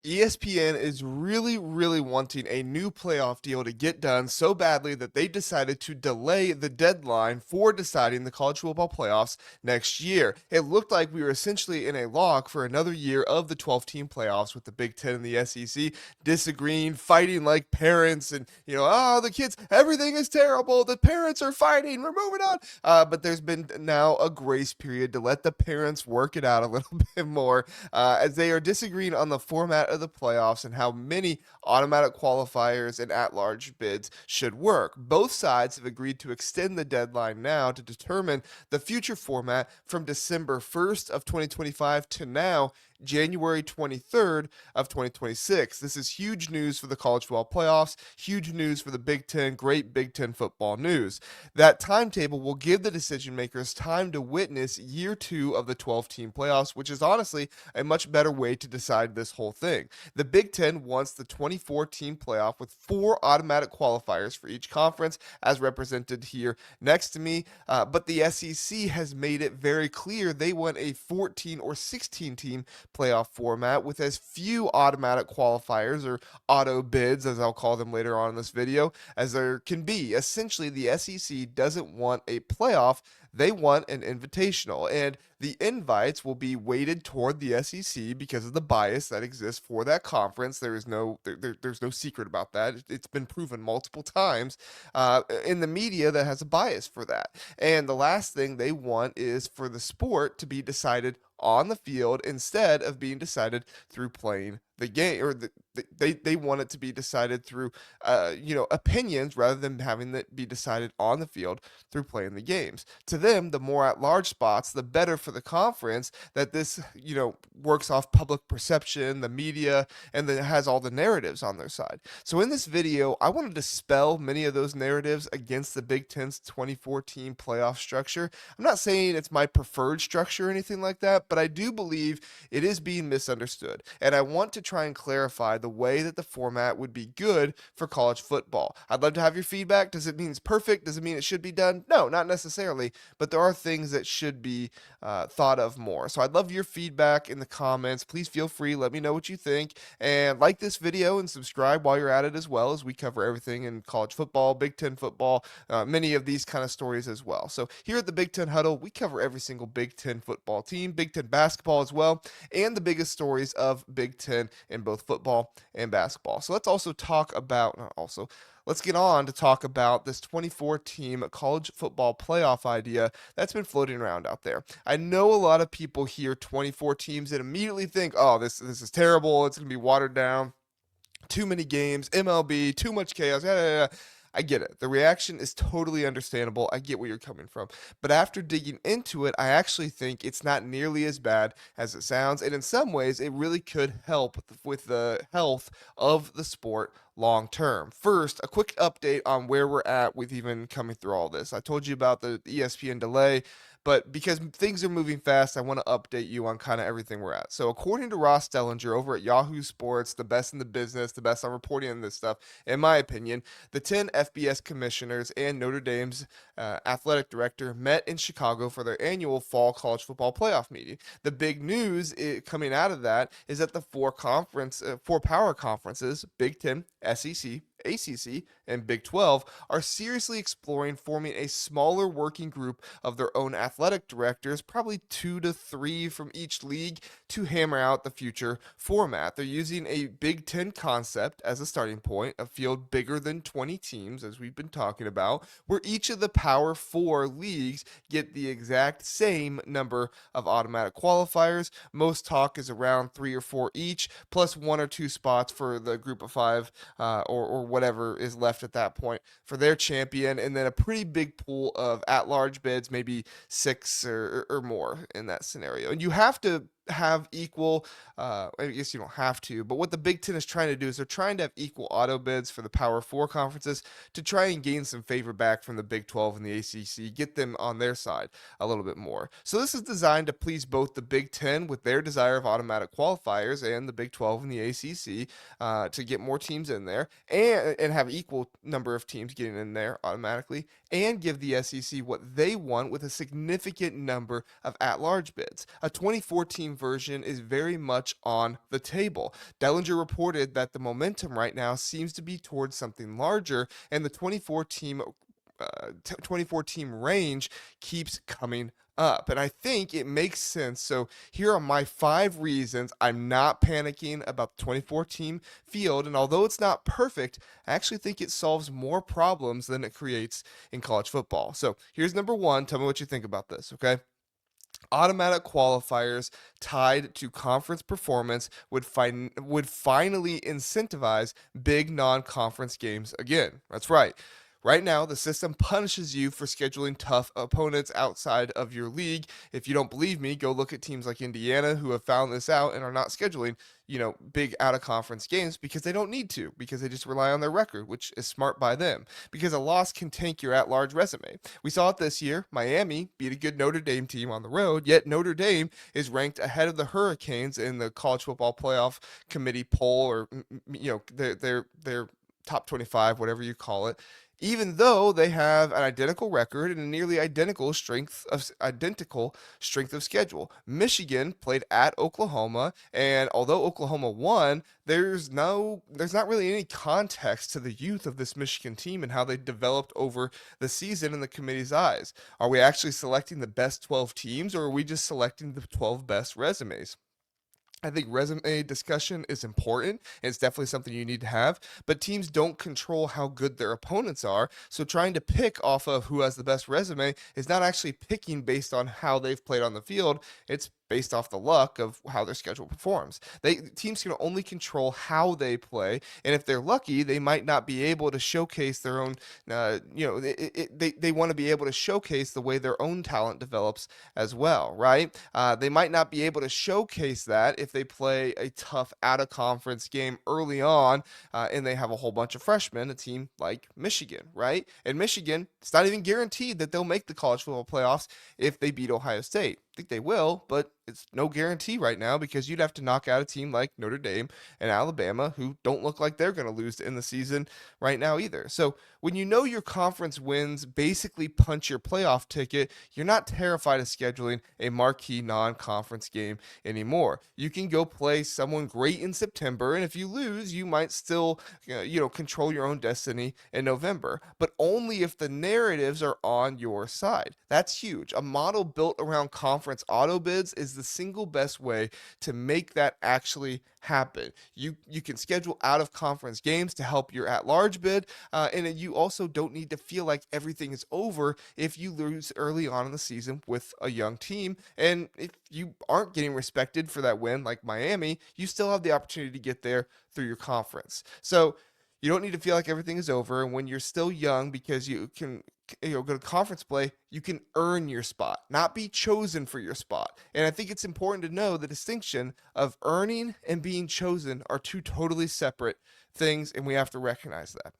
ESPN is really wanting a new playoff deal to get done so badly that they decided to delay the deadline for deciding the college football playoffs next year. It looked like we were essentially in a lock for another year of the 12-team playoffs with the Big Ten and the SEC disagreeing, fighting like parents, and oh, the kids, everything is terrible. The parents are fighting. We're moving on. But there's been now a grace period to let the parents work it out a little bit more as they are disagreeing on the format of the playoffs and how many automatic qualifiers and at-large bids should work. Both sides have agreed to extend the deadline now to determine the future format from December 1st of 2025 to now January 23rd of 2026. This is huge news for the college football playoffs, huge news for the Big Ten, great Big Ten football news. That timetable will give the decision makers time to witness year two of the 12-team playoffs, which is honestly a much better way to decide this whole thing. The Big Ten wants the 24-team playoff with 4 automatic qualifiers for each conference, as represented here next to me. But the SEC has made it very clear they want a 14 or 16-team playoff format with as few automatic qualifiers, or auto bids as I'll call them later on in this video, as there can be. Essentially, the SEC doesn't want a playoff, they want an invitational, and the invites will be weighted toward the SEC because of the bias that exists for that conference. There's no secret about that. It's been proven multiple times in the media that has a bias for that. And the last thing they want is for the sport to be decided on the field instead of being decided through playing the game, or they want it to be decided through opinions rather than having it be decided on the field through playing the games. To them, the more at large spots, the better for the conference, that this works off public perception, the media, and then it has all the narratives on their side. So in this video, I want to dispel many of those narratives against the Big Ten's 2014 playoff structure. I'm not saying it's my preferred structure or anything like that, but I do believe it is being misunderstood. And I want to try and clarify the way that the format would be good for college football. I'd love to have your feedback. Does it mean it's perfect? Does it mean it should be done? No, not necessarily, but there are things that should be thought of more. So I'd love your feedback in the comments. Please feel free. Let me know what you think. And like this video and subscribe while you're at it as well, as we cover everything in college football, Big Ten football, many of these kind of stories as well. So here at the Big Ten Huddle, we cover every single Big Ten football team, Big Ten basketball as well, and the biggest stories of Big Ten in both football and basketball. So let's also talk about, let's get on to talk about this 24-team college football playoff idea that's been floating around out there. I know a lot of people hear 24 teams and immediately think, oh, this is terrible. It's going to be watered down. Too many games, MLB, too much chaos. I get it. The reaction is totally understandable. I get where you're coming from. But after digging into it, I actually think it's not nearly as bad as it sounds. And in some ways, it really could help with the health of the sport long term. First, a quick update on where we're at with even coming through all this. I told you about the ESPN delay, but because things are moving fast, I want to update you on kind of everything we're at. So, according to Ross Dellenger over at Yahoo Sports, the best in the business, the best on reporting on this stuff, in my opinion, the 10 FBS commissioners and Notre Dame's athletic director met in Chicago for their annual fall college football playoff meeting. The big news coming out of that is that the four power conferences, Big Ten, SEC, ACC, and Big 12, are seriously exploring forming a smaller working group of their own athletic directors, probably 2 to 3 from each league, to hammer out the future format. They're using a Big 10 concept as a starting point, a field bigger than 20 teams, as we've been talking about, where each of the Power 4 leagues get the exact same number of automatic qualifiers. Most talk is around 3 or 4 each, plus 1 or 2 spots for the group of 5 or whatever is left at that point for their champion, and then a pretty big pool of at-large bids, maybe 6 or more in that scenario. And you have to have equal, I guess you don't have to, but what the Big Ten is trying to do is they're trying to have equal auto bids for the Power 4 conferences to try and gain some favor back from the Big 12 and the ACC, get them on their side a little bit more. So this is designed to please both the Big 10 with their desire of automatic qualifiers and the Big 12 and the ACC to get more teams in there and have equal number of teams getting in there automatically, and give the SEC what they want with a significant number of at-large bids. A 24-team version is very much on the table. Dellenger reported that the momentum right now seems to be towards something larger, and the 24 team range keeps coming up. And I think it makes sense. So here are my 5 reasons I'm not panicking about the 24 team field. And although it's not perfect, I actually think it solves more problems than it creates in college football. So here's number 1. Tell me what you think about this, okay? Automatic qualifiers tied to conference performance would finally incentivize big non-conference games again. That's right. Right now, the system punishes you for scheduling tough opponents outside of your league. If you don't believe me, go look at teams like Indiana who have found this out and are not scheduling, big out of conference games because they don't need to, because they just rely on their record, which is smart by them. Because a loss can tank your at large resume. We saw it this year. Miami beat a good Notre Dame team on the road, yet Notre Dame is ranked ahead of the Hurricanes in the college football playoff committee poll, or, their top 25, whatever you call it, even though they have an identical record and a nearly identical strength of schedule. Michigan played at Oklahoma, and although Oklahoma won, there's not really any context to the youth of this Michigan team and how they developed over the season in the committee's eyes. Are we actually selecting the best 12 teams, or are we just selecting the 12 best resumes? I think resume discussion is important, and it's definitely something you need to have, but teams don't control how good their opponents are, so trying to pick off of who has the best resume is not actually picking based on how they've played on the field. It's based off the luck of how their schedule performs. Teams can only control how they play, and if they're lucky, they might not be able to showcase their own. They want to be able to showcase the way their own talent develops as well, right? They might not be able to showcase that if they play a tough out of conference game early on, and they have a whole bunch of freshmen, a team like Michigan, right? And Michigan, it's not even guaranteed that they'll make the college football playoffs if they beat Ohio State. I think they will, but it's no guarantee right now because you'd have to knock out a team like Notre Dame and Alabama, who don't look like they're going to lose to end the season right now either. So when you know your conference wins basically punch your playoff ticket, you're not terrified of scheduling a marquee non-conference game anymore. You can go play someone great in September, and if you lose, you might still, control your own destiny in November, but only if the narratives are on your side. That's huge. A model built around conference auto bids is the single best way to make that actually happen. You can schedule out of conference games to help your at large bid, and you also don't need to feel like everything is over if you lose early on in the season with a young team. And if you aren't getting respected for that win, like Miami, you still have the opportunity to get there through your conference. So you don't need to feel like everything is over. And when you're still young, because you can go to conference play, you can earn your spot, not be chosen for your spot. And I think it's important to know the distinction of earning and being chosen are 2 totally separate things, and we have to recognize that.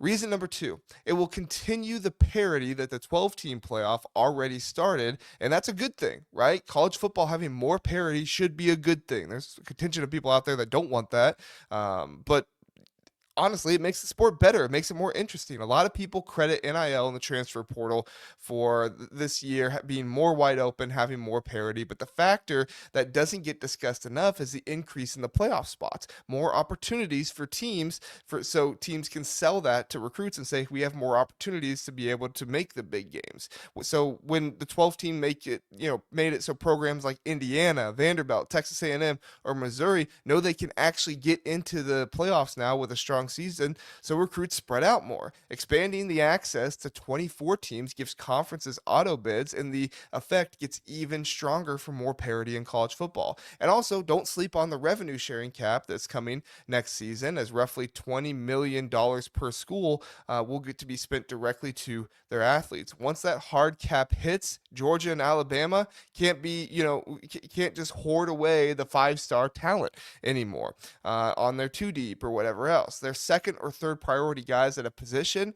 Reason number 2, it will continue the parity that the 12-team playoff already started, and that's a good thing, right? College football having more parity should be a good thing. There's a contingent of people out there that don't want that, but honestly, it makes the sport better. It makes it more interesting. A lot of people credit NIL and the transfer portal for this year being more wide open, having more parity. But the factor that doesn't get discussed enough is the increase in the playoff spots. More opportunities for teams, so teams can sell that to recruits and say, we have more opportunities to be able to make the big games. So when the 12 team made it so programs like Indiana, Vanderbilt, Texas A&M, or Missouri know they can actually get into the playoffs now with a strong season, so recruits spread out more. Expanding the access to 24 teams gives conferences auto bids, and the effect gets even stronger for more parity in college football. And also, don't sleep on the revenue sharing cap that's coming next season, as roughly $20 million per school will get to be spent directly to their athletes. Once that hard cap hits, Georgia and Alabama can't just hoard away the 5-star talent anymore on their 2 deep or whatever else. Their second or third priority guys at a position,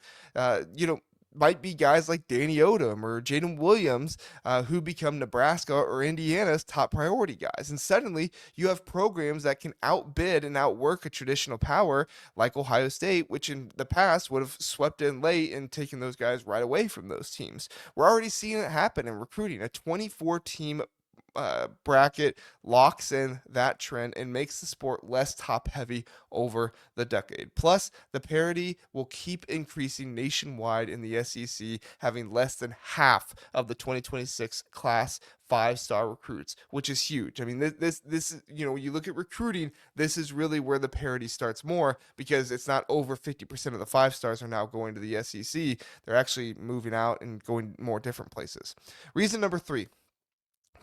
might be guys like Danny Odom or Jaden Williams, who become Nebraska or Indiana's top priority guys. And suddenly you have programs that can outbid and outwork a traditional power like Ohio State, which in the past would have swept in late and taken those guys right away from those teams. We're already seeing it happen in recruiting. A 24-team bracket locks in that trend and makes the sport less top heavy over the decade. Plus, the parity will keep increasing nationwide in the SEC, having less than half of the 2026 class five-star recruits, which is huge. I mean, this is, you look at recruiting, this is really where the parity starts more, because it's not over 50% of the five stars are now going to the SEC. They're actually moving out and going more different places. Reason number 3: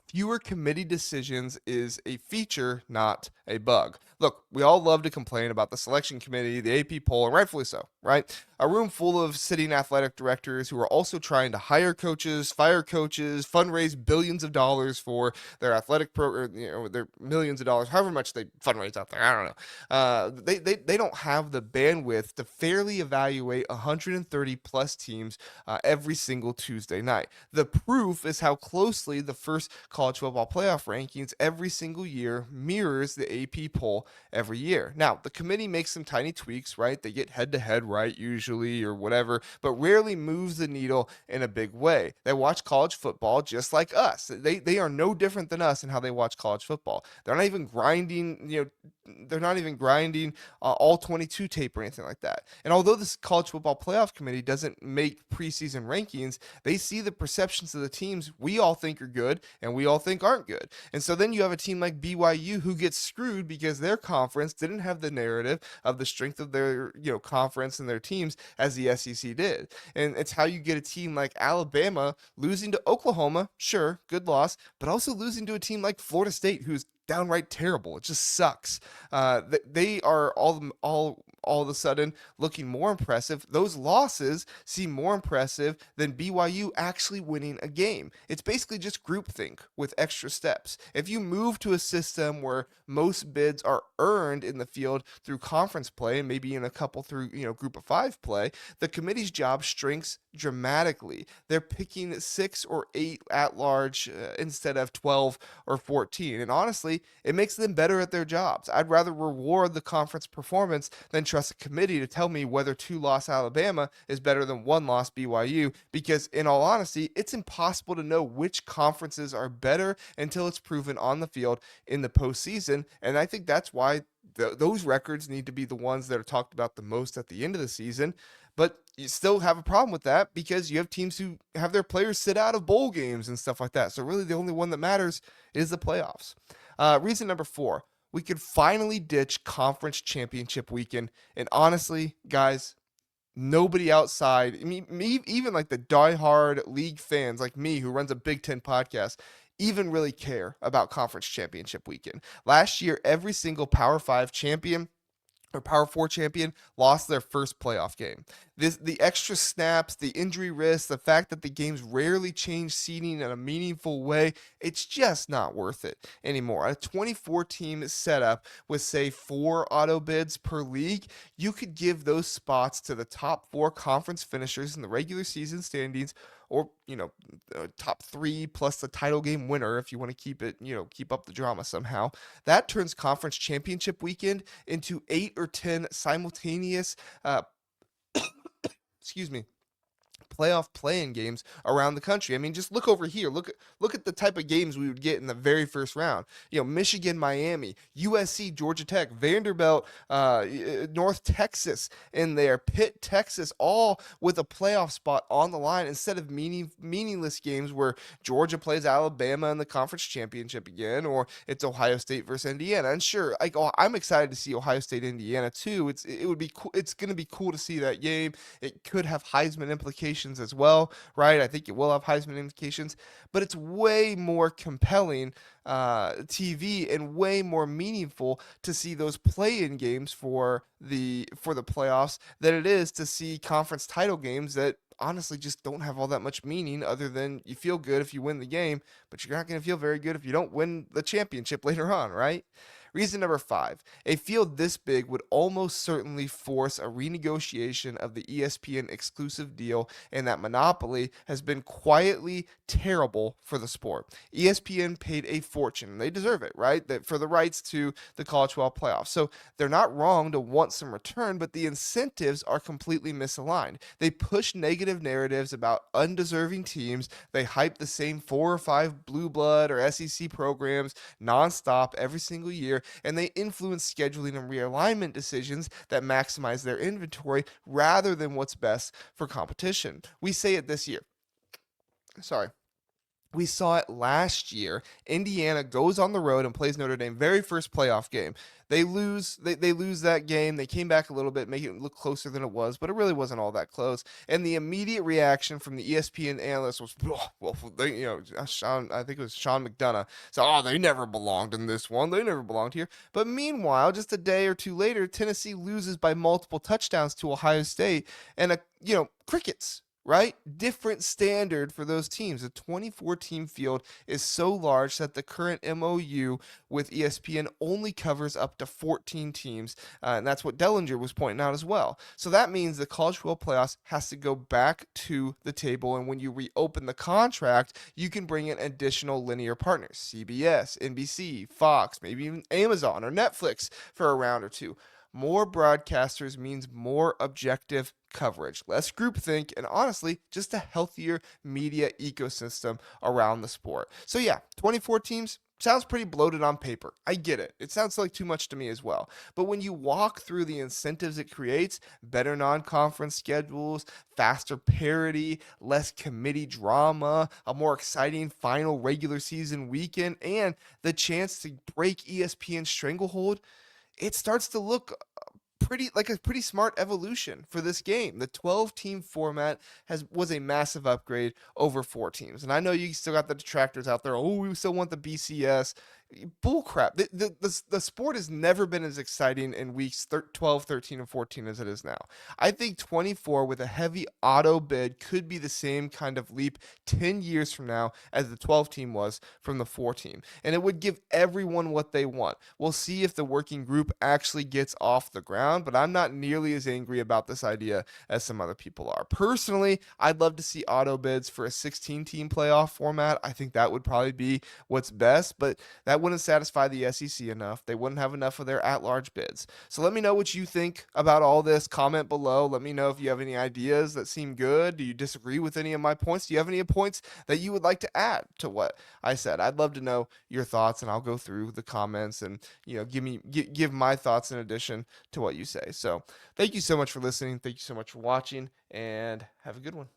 fewer committee decisions is a feature, not a bug. Look, we all love to complain about the selection committee, the AP poll, and rightfully so, right? A room full of sitting athletic directors who are also trying to hire coaches, fire coaches, fundraise billions of dollars for their athletic program, their millions of dollars, however much they fundraise out there. I don't know. They don't have the bandwidth to fairly evaluate 130 plus teams every single Tuesday night. The proof is how closely the first college football playoff rankings every single year mirrors the AP poll every year. Now, the committee makes some tiny tweaks, right? They get head to head right usually or whatever, but rarely moves the needle in a big way. They watch college football just like us. They are no different than us in how they watch college football. They're not even grinding, all 22 tape or anything like that. And although this college football playoff committee doesn't make preseason rankings, they see the perceptions of the teams we all think are good and we all think aren't good. And so then you have a team like BYU who gets screwed because their conference didn't have the narrative of the strength of their, conference and their teams as the SEC did. And it's how you get a team like Alabama losing to Oklahoma, sure, good loss, but also losing to a team like Florida State, who's downright terrible. It just sucks. They are all of a sudden looking more impressive. Those losses seem more impressive than BYU actually winning a game. It's basically just groupthink with extra steps. If you move to a system where most bids are earned in the field through conference play and maybe in a couple through group of 5 play, the committee's job shrinks dramatically. They're picking 6 or 8 at large instead of 12 or 14. And honestly, it makes them better at their jobs. I'd rather reward the conference performance than trust a committee to tell me whether 2-loss Alabama is better than 1-loss BYU, because in all honesty, it's impossible to know which conferences are better until it's proven on the field in the postseason. And I think that's why those records need to be the ones that are talked about the most at the end of the season. But you still have a problem with that because you have teams who have their players sit out of bowl games and stuff like that. So really the only one that matters is the playoffs. Reason number 4: we could finally ditch conference championship weekend. And honestly, guys, nobody outside, me, even like the diehard league fans like me who runs a Big Ten podcast, even really care about conference championship weekend. Last year, every single Power 5 champion or Power 4 champion lost their first playoff game. The extra snaps, the injury risk, the fact that the games rarely change seeding in a meaningful way, it's just not worth it anymore. A 24-team setup with, say, 4 auto bids per league, you could give those spots to the top 4 conference finishers in the regular season standings, or top 3 plus the title game winner if you want to keep up the drama somehow. That turns conference championship weekend into 8 or 10 simultaneous excuse me, playoff playing games around the country. I mean, just look over here. Look at the type of games we would get in the very first round. Michigan, Miami, USC, Georgia Tech, Vanderbilt, North Texas in there, Pitt, Texas, all with a playoff spot on the line instead of meaningless games where Georgia plays Alabama in the conference championship again, or it's Ohio State versus Indiana. And sure, I'm excited to see Ohio State, Indiana too. It would be cool. It's going to be cool to see that game. It could have Heisman implications as well, right? I think it will have Heisman implications, but it's way more compelling TV and way more meaningful to see those play-in games for the playoffs than it is to see conference title games that honestly just don't have all that much meaning, other than you feel good if you win the game, but you're not going to feel very good if you don't win the championship later on, right? Reason number 5, a field this big would almost certainly force a renegotiation of the ESPN exclusive deal, and that monopoly has been quietly terrible for the sport. ESPN paid a fortune, and they deserve it, right? That for the rights to the college football playoffs. So they're not wrong to want some return, but the incentives are completely misaligned. They push negative narratives about undeserving teams. They hype the same 4 or 5 blue blood or SEC programs nonstop every single year, and they influence scheduling and realignment decisions that maximize their inventory rather than what's best for competition. We say it this year. Sorry. We saw it last year. Indiana goes on the road and plays Notre Dame, very first playoff game. They lose. They lose that game. They came back a little bit, making it look closer than it was, but it really wasn't all that close. And the immediate reaction from the ESPN analyst was, "Oh, well, they, Sean. I think it was Sean McDonough. So, they never belonged in this one. They never belonged here." But meanwhile, just a day or two later, Tennessee loses by multiple touchdowns to Ohio State, and crickets, right? Different standard for those teams. The 24 team field is so large that the current MOU with ESPN only covers up to 14 teams, and that's what Dellenger was pointing out as well. So that means the college football playoffs has to go back to the table, and when you reopen the contract, you can bring in additional linear partners, CBS, NBC, Fox, maybe even Amazon or Netflix for a round or two. More broadcasters means more objective coverage, less groupthink, and honestly, just a healthier media ecosystem around the sport. So, yeah, 24 teams sounds pretty bloated on paper. I get it. It sounds like too much to me as well. But when you walk through the incentives it creates, better non conference schedules, faster parity, less committee drama, a more exciting final regular season weekend, and the chance to break ESPN's stranglehold, it starts to look pretty smart evolution for this game. The 12 team format was a massive upgrade over 4 teams. And I know you still got the detractors out there. Oh, we still want the BCS. Bullcrap. The sport has never been as exciting in weeks 12, 13, and 14 as it is now. I think 24 with a heavy auto bid could be the same kind of leap 10 years from now as the 12 team was from the 4 team. And it would give everyone what they want. We'll see if the working group actually gets off the ground, but I'm not nearly as angry about this idea as some other people are. Personally, I'd love to see auto bids for a 16 team playoff format. I think that would probably be what's best, but that wouldn't satisfy the SEC enough. They wouldn't have enough of their at-large bids. So let me know what you think about all this. Comment below. Let me know if you have any ideas that seem good. Do you disagree with any of my points? Do you have any points that you would like to add to what I said? I'd love to know your thoughts, and I'll go through the comments and give my thoughts in addition to what you say. So thank you so much for listening. Thank you so much for watching, and have a good one.